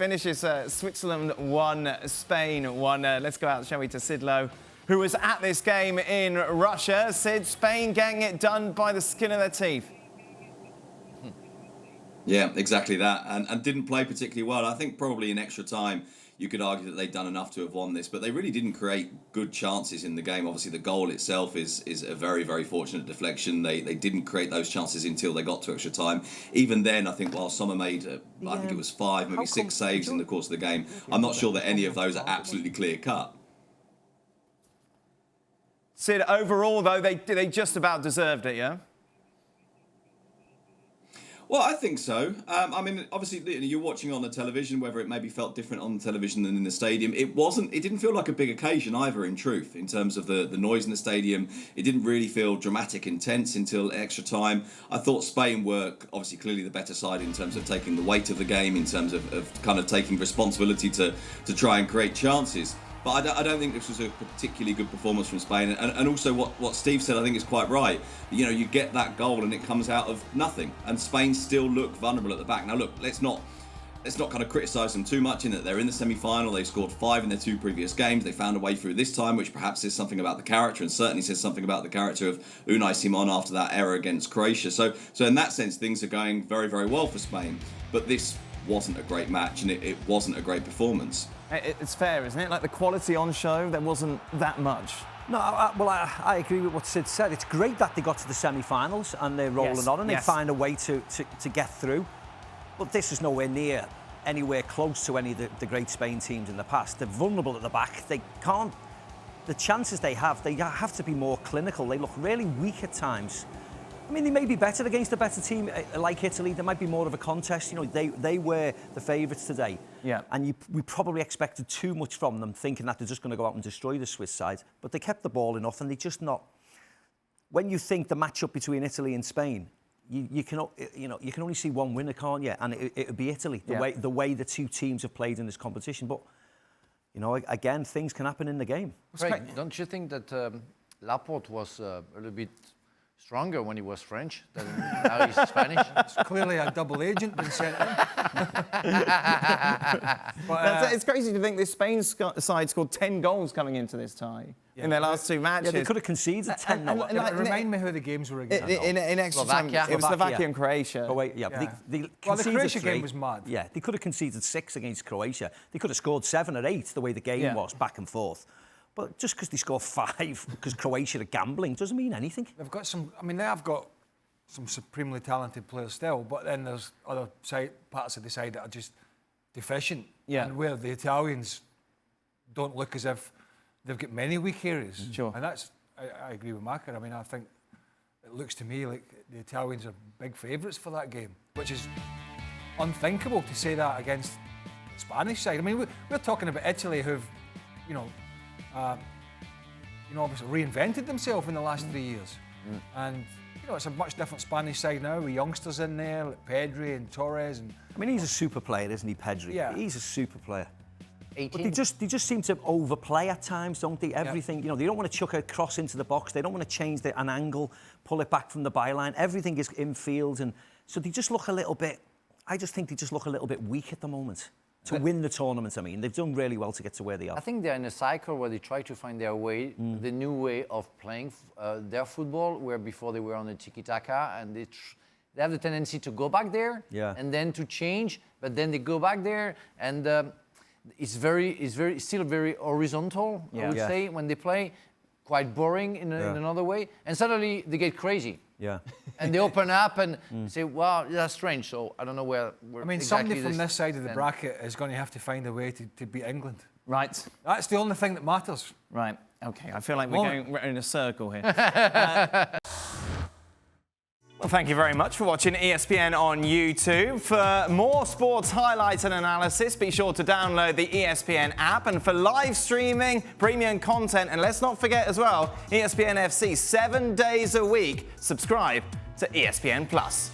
Finishes Switzerland 1, Spain 1. Let's go out, shall we, to Sid Lowe, who was at this game in Russia. Sid, Spain getting it done by the skin of their teeth. Yeah, exactly that, and didn't play particularly well. I think probably in extra time you could argue that they'd done enough to have won this, but they really didn't create good chances in the game. Obviously, the goal itself is a very, very fortunate deflection. They didn't create those chances until they got to extra time. Even then, I think while Sommer made, I think it was 5, maybe 6 saves in the course of the game, I'm not sure that any of those are absolutely clear-cut. Sid, overall, though, they just about deserved it, yeah? Well, I think so. I mean, obviously, you're watching on the television, whether it maybe felt different on the television than in the stadium. It didn't feel like a big occasion either, in truth, in terms of the noise in the stadium. It didn't really feel dramatic, intense until extra time. I thought Spain were obviously clearly the better side in terms of taking the weight of the game, in terms of kind of taking responsibility to try and create chances. But I don't think this was a particularly good performance from Spain. And also what Steve said, I think is quite right. You know, you get that goal and it comes out of nothing. And Spain still look vulnerable at the back. Now, look, let's not kind of criticise them too much in that they're in the semi-final. They scored 5 in their 2 previous games. They found a way through this time, which perhaps says something about the character, and certainly says something about the character of Unai Simon after that error against Croatia. So in that sense, things are going very, very well for Spain. But this wasn't a great match, and it wasn't a great performance. It's fair, isn't it? Like, the quality on show, there wasn't that much. No, I agree with what Sid said. It's great that they got to the semi-finals and they're rolling on and they find a way to get through. But this is nowhere near anywhere close to any of the great Spain teams in the past. They're vulnerable at the back. They can't... The chances they have to be more clinical. They look really weak at times. I mean, they may be better against a better team like Italy. There might be more of a contest. You know, they were the favourites today. Yeah. And we probably expected too much from them, thinking that they're just going to go out and destroy the Swiss side. But they kept the ball enough, and they just not. When you think the matchup between Italy and Spain, you can only see one winner, can't you? And it would be Italy. The way the two teams have played in this competition. But you know, again, things can happen in the game. Right. Don't you think that Laporte was a little bit stronger when he was French than now he's Spanish? It's clearly a double agent been sent in. It's crazy to think this Spain side scored 10 goals coming into this tie in their last 2 matches. Yeah, they could have conceded 10. Remind me who the games were again. In extra time, it was Slovakia and Croatia. But they conceded the Croatia 3. game was mad. Yeah, they could have conceded 6 against Croatia. They could have scored 7 or 8, the way the game was, back and forth. But just because they score 5, because Croatia are gambling, doesn't mean anything. They've got some. I mean, they have got some supremely talented players still, but then there's other parts of the side that are just deficient. Yeah. And where the Italians don't look as if they've got many weak areas. Sure. And that's. I agree with Maka. I mean, I think it looks to me like the Italians are big favourites for that game, which is unthinkable to say that against the Spanish side. I mean, we're talking about Italy, who've, obviously reinvented themselves in the last 3 years. And, it's a much different Spanish side now with youngsters in there, like Pedri and Torres. And I mean, he's a super player, isn't he, Pedri? Yeah. He's a super player. 18. But they just seem to overplay at times, don't they? Everything, they don't want to chuck a cross into the box. They don't want to change an angle, pull it back from the byline. Everything is infield. And so they just look a little bit... I just think they just look a little bit weak at the moment. To win the tournament, I mean. They've done really well to get to where they are. I think they're in a cycle where they try to find their way, the new way of playing their football, where before they were on the tiki-taka, and they have the tendency to go back there, and then to change, but then they go back there, and it's still very horizontal, I would say, when they play, quite boring in another way, and suddenly they get crazy. Yeah. And they open up and say, wow, that's strange. So I don't know where I mean, exactly somebody from this side of the bracket is going to have to find a way to beat England. Right. That's the only thing that matters. Right. OK, I feel like we're in a circle here. Well, thank you very much for watching ESPN on YouTube. For more sports highlights and analysis, be sure to download the ESPN app. And for live streaming, premium content, and let's not forget as well, ESPN FC 7 days a week. Subscribe to ESPN+.